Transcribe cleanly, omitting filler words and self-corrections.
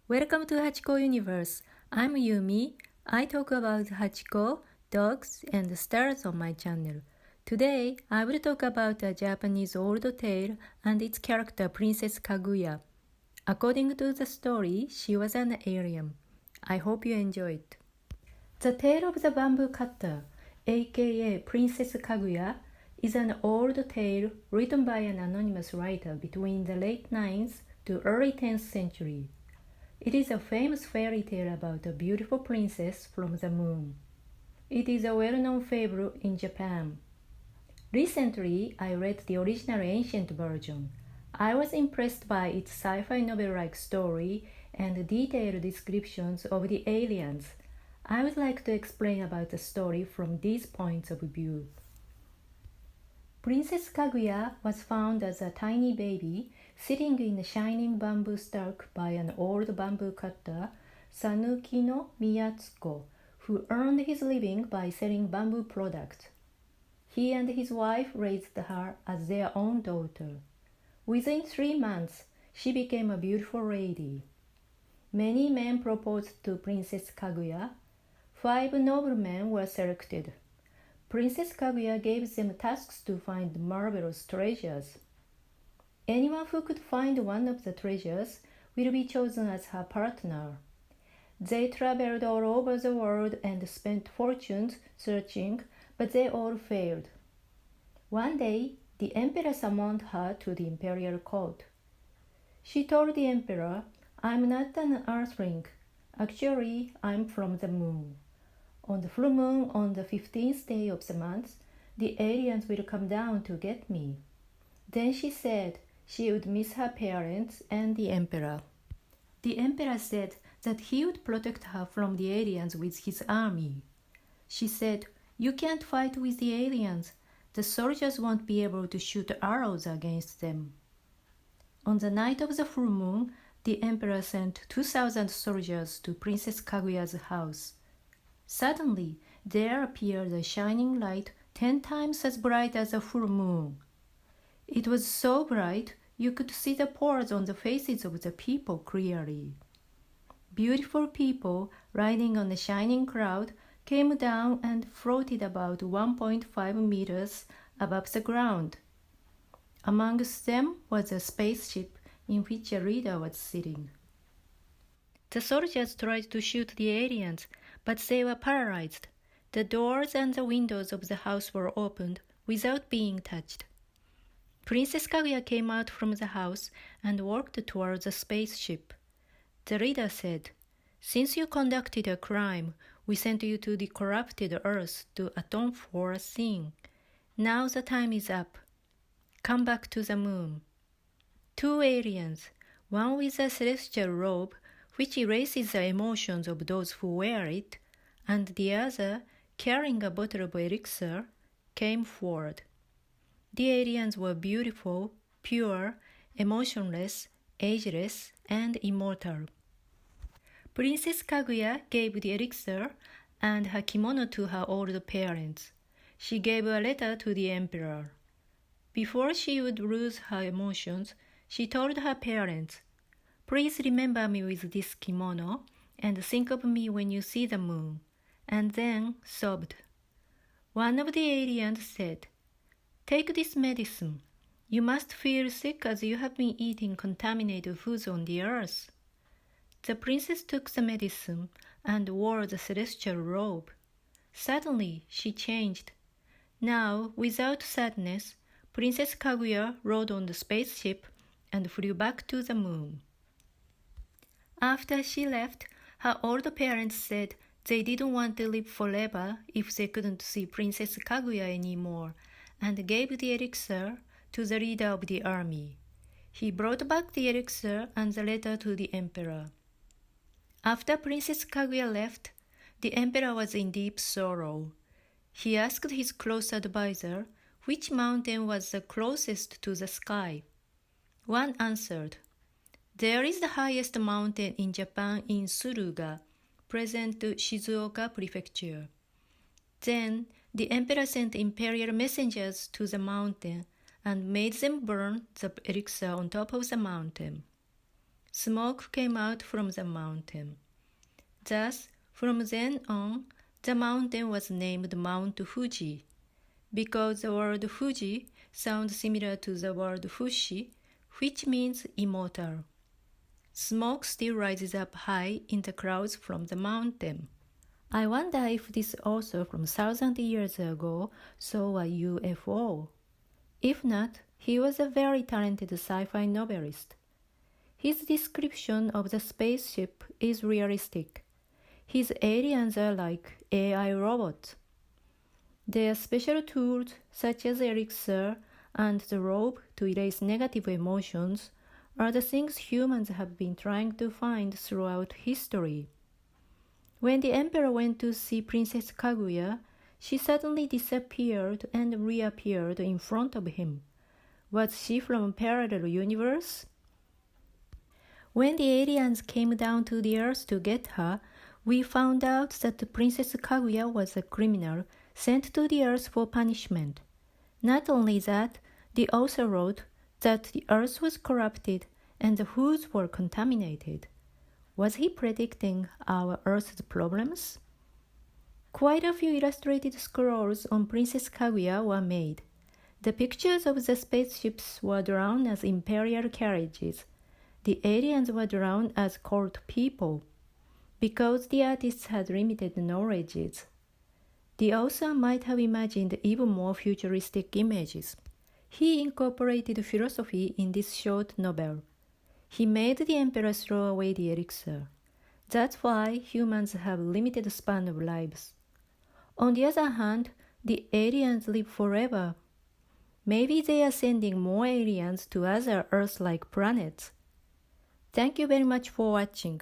Welcome to Hachiko Universe. I'm Yumi. I talk about Hachiko, dogs, and stars on my channel. Today, I will talk about a Japanese old tale and its character Princess Kaguya. According to the story, she was an alien. I hope you enjoy it. The Tale of the Bamboo Cutter, aka Princess Kaguya, is an old tale written by an anonymous writer between the late 9th to early 10th century. It is a famous fairy tale about a beautiful princess from the moon. It is a well-known fable in Japan. Recently, I read the original ancient version. I was impressed by its sci-fi novel-like story and detailed descriptions of the aliens. I would like to explain about the story from these points of view. Princess Kaguya was found as a tiny baby sitting in a shining bamboo stalk by an old bamboo cutter, Sanuki no Miyatsuko, who earned his living by selling bamboo products. He and his wife raised her as their own daughter. Within 3 months, she became a beautiful lady. Many men proposed to Princess Kaguya. 5 noblemen were selected. Princess Kaguya gave them tasks to find marvelous treasures. Anyone who could find one of the treasures will be chosen as her partner. They traveled all over the world and spent fortunes searching, but they all failed. One day, the emperor summoned her to the imperial court. She told the emperor, "I'm not an earthling. Actually, I'm from the moon. On the full moon on the 15th day of the month, the aliens will come down to get me." Then she said she would miss her parents and the emperor. The emperor said that he would protect her from the aliens with his army. She said, "You can't fight with the aliens. The soldiers won't be able to shoot arrows against them." On the night of the full moon, the emperor sent 2,000 soldiers to Princess Kaguya's house. Suddenly, there appeared a shining light 10 times as bright as a full moon. It was so bright you could see the pores on the faces of the people clearly. Beautiful people riding on a shining cloud came down and floated about 1.5 meters above the ground. Amongst them was a spaceship in which a leader was sitting. The soldiers tried to shoot the aliens, but they were paralyzed. The doors and the windows of the house were opened without being touched. Princess Kaguya came out from the house and walked towards the spaceship. The leader said, "Since you conducted a crime, we sent you to the corrupted earth to atone for a sin. Now the time is up. Come back to the moon." 2 aliens, one with a celestial robe, which erases the emotions of those who wear it, and the other, carrying a bottle of elixir, came forward. The aliens were beautiful, pure, emotionless, ageless, and immortal. Princess Kaguya gave the elixir and her kimono to her old parents. She gave a letter to the emperor. Before she would lose her emotions, she told her parents, "Please remember me with this kimono and think of me when you see the moon," and then sobbed. One of the aliens said, "Take this medicine. You must feel sick as you have been eating contaminated foods on the earth." The princess took the medicine and wore the celestial robe. Suddenly, she changed. Now, without sadness, Princess Kaguya rode on the spaceship and flew back to the moon. After she left, her old parents said they didn't want to live forever if they couldn't see Princess Kaguya anymore, and gave the elixir to the leader of the army. He brought back the elixir and the letter to the emperor. After Princess Kaguya left, the emperor was in deep sorrow. He asked his close advisor which mountain was the closest to the sky. One answered, "There is the highest mountain in Japan in Suruga, present Shizuoka Prefecture." Then the emperor sent imperial messengers to the mountain and made them burn the elixir on top of the mountain. Smoke came out from the mountain. Thus, from then on, the mountain was named Mount Fuji, because the word Fuji sounds similar to the word Fushi, which means immortal. Smoke still rises up high in the clouds from the mountain. I wonder if this author from 1,000 years ago saw a UFO. If not, he was a very talented sci-fi novelist. His description of the spaceship is realistic. His aliens are like AI robots. Their special tools, such as elixir and the rope to erase negative emotions, are the things humans have been trying to find throughout history. When the emperor went to see Princess Kaguya, she suddenly disappeared and reappeared in front of him. Was she from a parallel universe? When the aliens came down to the earth to get her, we found out that Princess Kaguya was a criminal sent to the earth for punishment. Not only that, the author wrote that the earth was corrupted and the foods were contaminated. Was he predicting our earth's problems? Quite a few illustrated scrolls on Princess Kaguya were made. The pictures of the spaceships were drawn as imperial carriages. The aliens were drawn as court people, because the artists had limited knowledge. The author might have imagined even more futuristic images. He incorporated philosophy in this short novel. He made the emperor throw away the elixir. That's why humans have limited span of lives. On the other hand, the aliens live forever. Maybe they are sending more aliens to other Earth-like planets. Thank you very much for watching.